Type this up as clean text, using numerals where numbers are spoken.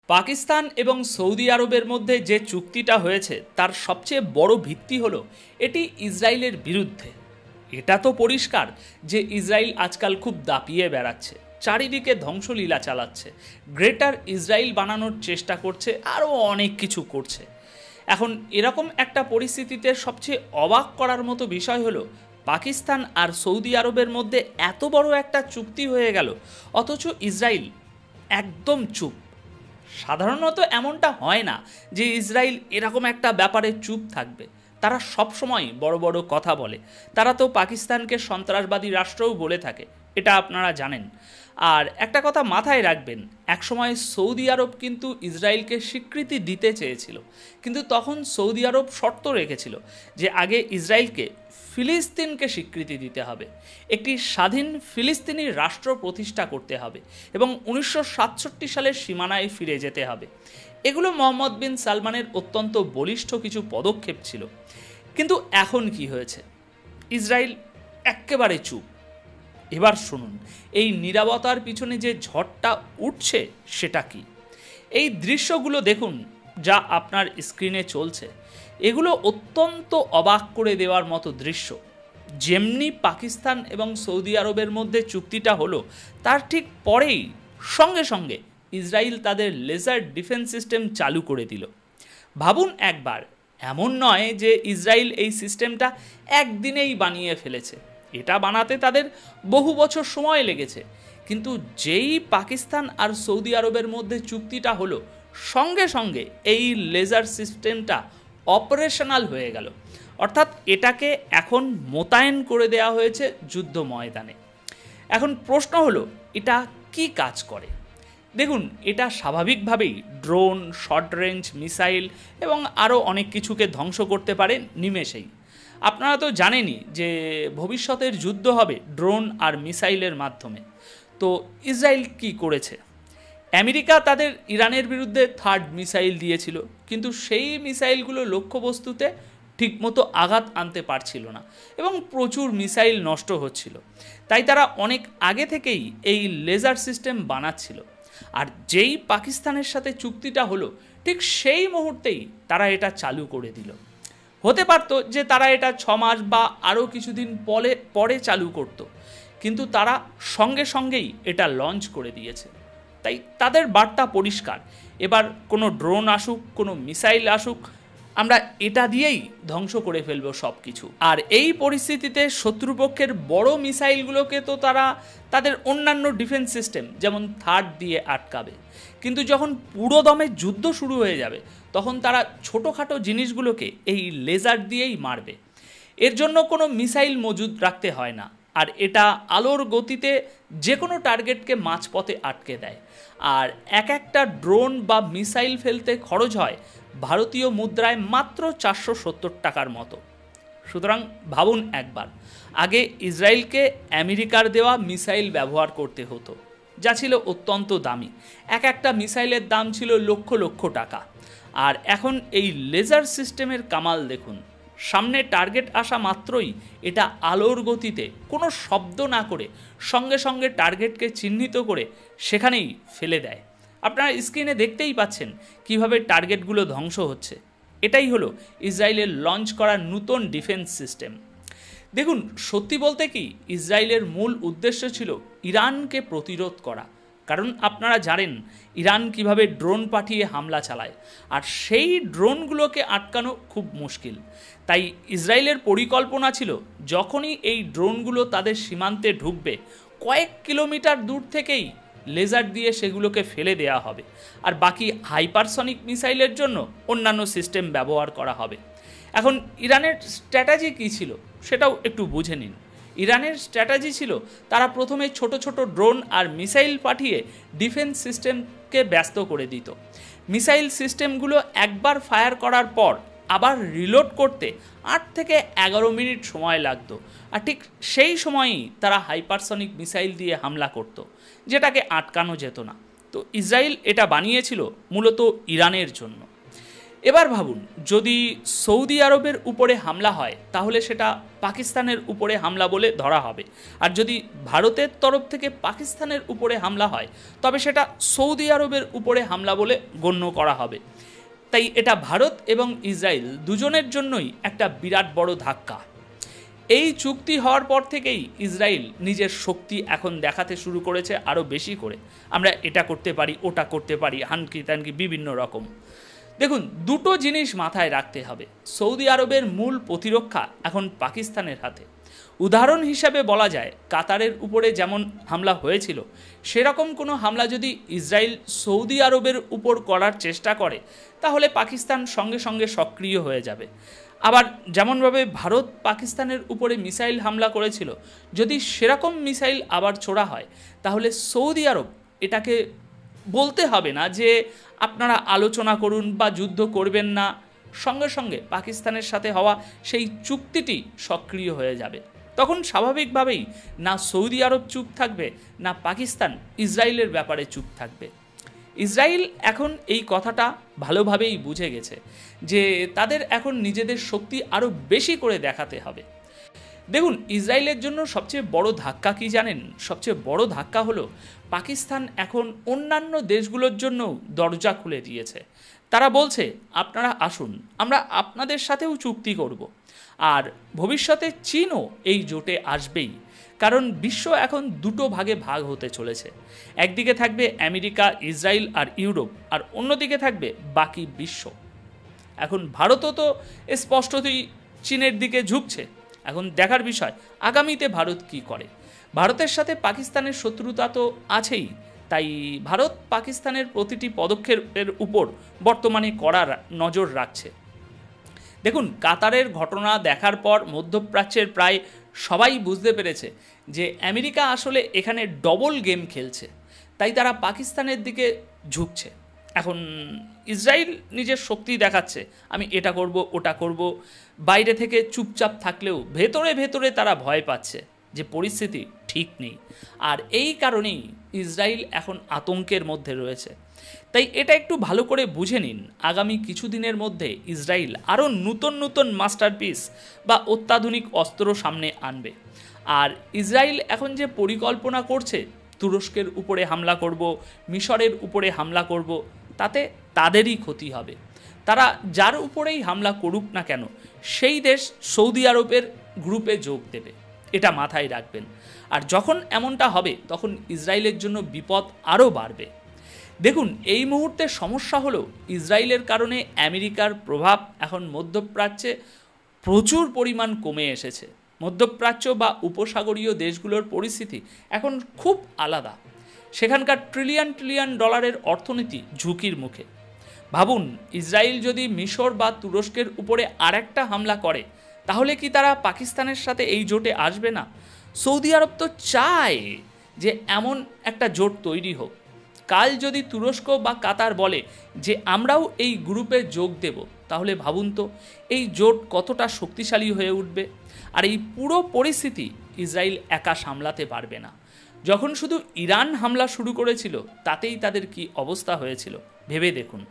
পাকিস্তান এবং সৌদি আরবের মধ্যে যে চুক্তিটা হয়েছে তার সবচেয়ে বড় ভিত্তি হলো এটি ইসরায়েলের বিরুদ্ধে। এটা তো পরিষ্কার যে ইসরায়েল আজকাল খুব দাপিয়ে বেড়াচ্ছে, চারিদিকে ধ্বংসলীলা চালাচ্ছে, গ্রেটার ইসরায়েল বানানোর চেষ্টা করছে, আরও অনেক কিছু করছে। এখন এরকম একটা পরিস্থিতিতে সবচেয়ে অবাক করার মতো বিষয় হলো পাকিস্তান আর সৌদি আরবের মধ্যে এত বড় একটা চুক্তি হয়ে গেল, অথচ ইসরায়েল একদম চুপ। সাধারণত এমনটা হয় না যে ইসরায়েল এরকম একটা ব্যাপারে চুপ থাকবে। তারা সবসময় বড় বড় কথা বলে। তারা তো পাকিস্তানকে সন্ত্রাসবাদী রাষ্ট্রও বলে থাকে, এটা আপনারা জানেন। আর একটা কথা মাথায় রাখবেন, একসময় সৌদি আরব কিন্তু ইসরায়েলকে স্বীকৃতি দিতে চেয়েছিল, কিন্তু তখন সৌদি আরব শর্ত রেখেছিল যে আগে ইসরায়েলকে ফিলিস্তিনকে স্বীকৃতি দিতে হবে, একটি স্বাধীন ফিলিস্তিনি রাষ্ট্র প্রতিষ্ঠা করতে হবে এবং 1967 সালের সীমানায় ফিরে যেতে হবে। এগুলো মোহাম্মদ বিন সালমানের অত্যন্ত বলিষ্ঠ কিছু পদক্ষেপ ছিল। কিন্তু এখন কি হয়েছে? ইসরায়েল একেবারে চুপ। এবার শুনুন, এই নীরবতার পিছনে যে ঝড়টা উঠছে সেটা কি। এই দৃশ্যগুলো দেখুন যা আপনার স্ক্রিনে চলছে, এগুলো অত্যন্ত অবাক করে দেওয়ার মতো দৃশ্য। যেমনি পাকিস্তান এবং সৌদি আরবের মধ্যে চুক্তিটা হলো, তার ঠিক পরেই সঙ্গে সঙ্গে ইসরায়েল তাদের লেজার ডিফেন্স সিস্টেম চালু করে দিল। ভাবুন একবার, এমন নয় যে ইসরায়েল এই সিস্টেমটা একদিনেই বানিয়ে ফেলেছে, এটা বানাতে তাদের বহু বছর সময় লেগেছে। কিন্তু যেই পাকিস্তান আর সৌদি আরবের মধ্যে চুক্তিটা হলো, সঙ্গে সঙ্গে এই লেজার সিস্টেমটা অপারেশনাল হয়ে গেল, অর্থাৎ এটাকে এখন মোতায়েন করে দেওয়া হয়েছে যুদ্ধ ময়দানে। এখন প্রশ্ন হলো, এটা কি কাজ করে? দেখুন, এটা স্বাভাবিকভাবেই ড্রোন, শর্ট রেঞ্জ মিসাইল এবং আরও অনেক কিছুকে ধ্বংস করতে পারে নিমেষেই। আপনারা তো জানেনই যে ভবিষ্যতের যুদ্ধ হবে ড্রোন আর মিসাইলের মাধ্যমে। তো ইসরায়েল কি করেছে? আমেরিকা তাদের ইরানের বিরুদ্ধে থার্ড মিসাইল দিয়েছিল, কিন্তু সেই মিসাইলগুলো লক্ষ্যবস্তুতে ঠিকমতো আঘাত আনতে পারছিল না এবং প্রচুর মিসাইল নষ্ট হচ্ছিল। তাই তারা অনেক আগে থেকেই এই লেজার সিস্টেম বানাচ্ছিল। আর যেই পাকিস্তানের সাথে চুক্তিটা হলো, ঠিক সেই মুহূর্তেই তারা এটা চালু করে দিল। হতে পারতো যে তারা এটা 6 মাস বা আরও কিছুদিন পরে চালু করত, কিন্তু তারা সঙ্গে সঙ্গেই এটা লঞ্চ করে দিয়েছে। তাই তাদের বার্তা পরিষ্কার, এবার কোনো ড্রোন আসুক, কোনো মিসাইল আসুক, আমরা এটা দিয়েই ধ্বংস করে ফেলবো সব কিছু। আর এই পরিস্থিতিতে শত্রুপক্ষের বড় মিসাইলগুলোকে তো তারা তাদের অন্যান্য ডিফেন্স সিস্টেম যেমন থার্ড দিয়ে আটকাবে, কিন্তু যখন পুরো দমে যুদ্ধ শুরু হয়ে যাবে, তখন তারা ছোটোখাটো জিনিসগুলোকে এই লেজার দিয়েই মারবে। এর জন্য কোনো মিসাইল মজুদ রাখতে হয় না, আর এটা আলোর গতিতে যে কোনো টার্গেটকে মাঝপথে আটকে দেয়। আর একটা ড্রোন বা মিসাইল ফেলতে খরচ হয় ভারতীয় মুদ্রায় মাত্র 470 টাকার মতো। সুতরাং ভাবুন একবার, আগে ইসরায়েলকে আমেরিকার দেওয়া মিসাইল ব্যবহার করতে হতো, যা ছিল অত্যন্ত দামি। একটা মিসাইলের দাম ছিল লক্ষ লক্ষ টাকা। আর এখন এই লেজার সিস্টেমের কামাল দেখুন, সামনে টার্গেট আসা মাত্রই এটা আলোর গতিতে কোনো শব্দ না করে সঙ্গে সঙ্গে টার্গেটকে চিহ্নিত করে সেখানেই ফেলে দেয়। আপনারা স্ক্রিনে দেখতেই পাচ্ছেন কিভাবে টার্গেটগুলো ধ্বংস হচ্ছে। এটাই হলো ইসরায়েলের লঞ্চ করা নতুন ডিফেন্স সিস্টেম। দেখুন, সত্যি বলতে কি, ইসরায়েলের মূল উদ্দেশ্য ছিল ইরানকে প্রতিরোধ করা, কারণ আপনারা জানেন ইরান কিভাবে ড্রোন পাঠিয়ে হামলা চালায়, আর সেই ড্রোনগুলোকে আটকানো খুব মুশকিল। তাই ইসরায়েলের পরিকল্পনা ছিল যখনই এই ড্রোনগুলো তাদের সীমান্তে ঢুকবে, কয়েক কিলোমিটার দূর থেকেই লেজার দিয়ে সেগুলোকে ফেলে দেওয়া হবে, আর বাকি হাইপারসনিক মিসাইলের জন্য অন্যান্য সিস্টেম ব্যবহার করা হবে। এখন ইরানের স্ট্র্যাটেজি কী ছিল সেটাও একটু বুঝে নিন। ইরানের স্ট্র্যাটেজি ছিল তারা প্রথমে ছোট ছোট ড্রোন আর মিসাইল পাঠিয়ে ডিফেন্স সিস্টেমকে ব্যস্ত করে দিত। মিসাইল সিস্টেমগুলো একবার ফায়ার করার পর আবার রিলোড করতে 8 থেকে 11 মিনিট সময় লাগতো, আর ঠিক সেই সময়ই তারা হাইপারসনিক মিসাইল দিয়ে হামলা করত, যেটাকে আটকানো যেত না। তো ইসরায়েল এটা বানিয়েছিল মূলত ইরানের জন্য। এবার ভাবুন, যদি সৌদি আরবের উপরে হামলা হয় তাহলে সেটা পাকিস্তানের উপরে হামলা বলে ধরা হবে, আর যদি ভারতের তরফ থেকে পাকিস্তানের উপরে হামলা হয় তবে সেটা সৌদি আরবের উপরে হামলা বলে গণ্য করা হবে। তাই এটা ভারত এবং ইসরায়েল দুজনের জন্যই একটা বিরাট বড় ধাক্কা। এই চুক্তি হওয়ার পর থেকেই ইসরায়েল নিজের শক্তি এখন দেখাতে শুরু করেছে আরও বেশি করে। আমরা এটা করতে পারি, ওটা করতে পারি, হানকি তানকি বিভিন্ন রকম। দেখুন, দুটো জিনিস মাথায় রাখতে হবে। সৌদি আরবের মূল প্রতিরক্ষা এখন পাকিস্তানের হাতে। উদাহরণ হিসাবে বলা যায়, কাতারের উপরে যেমন হামলা হয়েছিল সেরকম কোনো হামলা যদি ইসরায়েল সৌদি আরবের উপর করার চেষ্টা করে তাহলে পাকিস্তান সঙ্গে সঙ্গে সক্রিয় হয়ে যাবে। আবার যেমনভাবে ভারত পাকিস্তানের উপরে মিসাইল হামলা করেছিল, যদি সেরকম মিসাইল আবার ছোড়া হয় তাহলে সৌদি আরব এটাকে বলতে হবে না যে আপনারা আলোচনা করুন বা যুদ্ধ করবেন না, সঙ্গে সঙ্গে পাকিস্তানের সাথে হওয়া সেই চুক্তিটি সক্রিয় হয়ে যাবে। তখন স্বাভাবিকভাবেই না সৌদি আরব চুপ থাকবে, না পাকিস্তান ইসরায়েলের ব্যাপারে চুপ থাকবে। ইসরায়েল এখন এই কথাটা ভালোভাবেই বুঝে গেছে যে তাদের এখন নিজেদের শক্তি আরও বেশি করে দেখাতে হবে। দেখুন, ইসরায়েলের জন্য সবচেয়ে বড় ধাক্কা কি জানেন? সবচেয়ে বড় ধাক্কা হলো পাকিস্তান এখন অন্যান্য দেশগুলোর জন্য দরজা খুলে দিয়েছে। তারা বলছে, আপনারা আসুন, আমরা আপনাদের সাথেও চুক্তি করব। আর ভবিষ্যতে চীনও এই জোটে আসবেই, কারণ বিশ্ব এখন দুটো ভাগে ভাগ হতে চলেছে। একদিকে থাকবে আমেরিকা, ইসরায়েল আর ইউরোপ, আর অন্যদিকে থাকবে বাকি বিশ্ব। এখন ভারতও তো স্পষ্টতই চীনের দিকে ঝুঁকছে। এখন দেখার বিষয় আগামীতে ভারত কি করে। ভারতের সাথে পাকিস্তানের শত্রুতা তো আছেই, তাই ভারত পাকিস্তানের প্রতিটি পদক্ষেপের উপর বর্তমানে কড়া নজর রাখছে। দেখুন, কাতারের ঘটনা দেখার পর মধ্যপ্রাচ্যের প্রায় সবাই বুঝতে পেরেছে যে আমেরিকা আসলে এখানে ডবল গেম খেলছে, তাই তারা পাকিস্তানের দিকে ঝুঁকছে। এখন ইসরায়েল নিজের শক্তি দেখাচ্ছে, আমি এটা করব, ওটা করব। বাইরে থেকে চুপচাপ থাকলেও ভেতরে ভেতরে তারা ভয় পাচ্ছে যে পরিস্থিতি ঠিক নেই, আর এই কারণেই ইসরায়েল এখন আতঙ্কের মধ্যে রয়েছে। তাই এটা একটু ভালো করে বুঝে নিন, আগামী কিছুদিনের মধ্যে ইসরায়েল আরও নতুন নতুন মাস্টারপিস বা অত্যাধুনিক অস্ত্র সামনে আনবে। আর ইসরায়েল এখন যে পরিকল্পনা করছে তুরস্কের উপরে হামলা করব, মিশরের উপরে হামলা করব, তাতে তাদেরই ক্ষতি হবে। তারা যার উপরেই হামলা করুক না কেন সেই দেশ সৌদি আরবের গ্রুপে যোগ দেবে, এটা মাথায় রাখবেন। আর যখন এমনটা হবে তখন ইসরায়েলের জন্য বিপদ আরও বাড়বে। দেখুন, এই মুহূর্তে সমস্যা হলো ইসরায়েলের কারণে আমেরিকার প্রভাব এখন মধ্যপ্রাচ্যে প্রচুর পরিমাণ কমে এসেছে। মধ্যপ্রাচ্য বা উপসাগরীয় দেশগুলোর পরিস্থিতি এখন খুব আলাদা। সেখানকার ট্রিলিয়ন ট্রিলিয়ন ডলারের অর্থনীতি ঝুঁকির মুখে। ভাবুন, ইসরায়েল যদি মিশর বা তুরস্কের উপরে আরেকটা হামলা করে তাহলে কি তারা পাকিস্তানের সাথে এই জোটে আসবে না? সৌদি আরব তো চায় যে এমন একটা জোট তৈরি হোক। কাল যদি তুরস্ক বা কাতার বলে যে আমরাও এই গ্রুপে যোগ দেব, তাহলে ভাবুন তো এই জোট কতটা শক্তিশালী হয়ে উঠবে। আর এই পুরো পরিস্থিতি ইসরায়েল একা সামলাতে পারবে না। যখন শুধু ইরান হামলা শুরু করেছিল তাতেই তাদের কি অবস্থা হয়েছিল ভেবে দেখুন।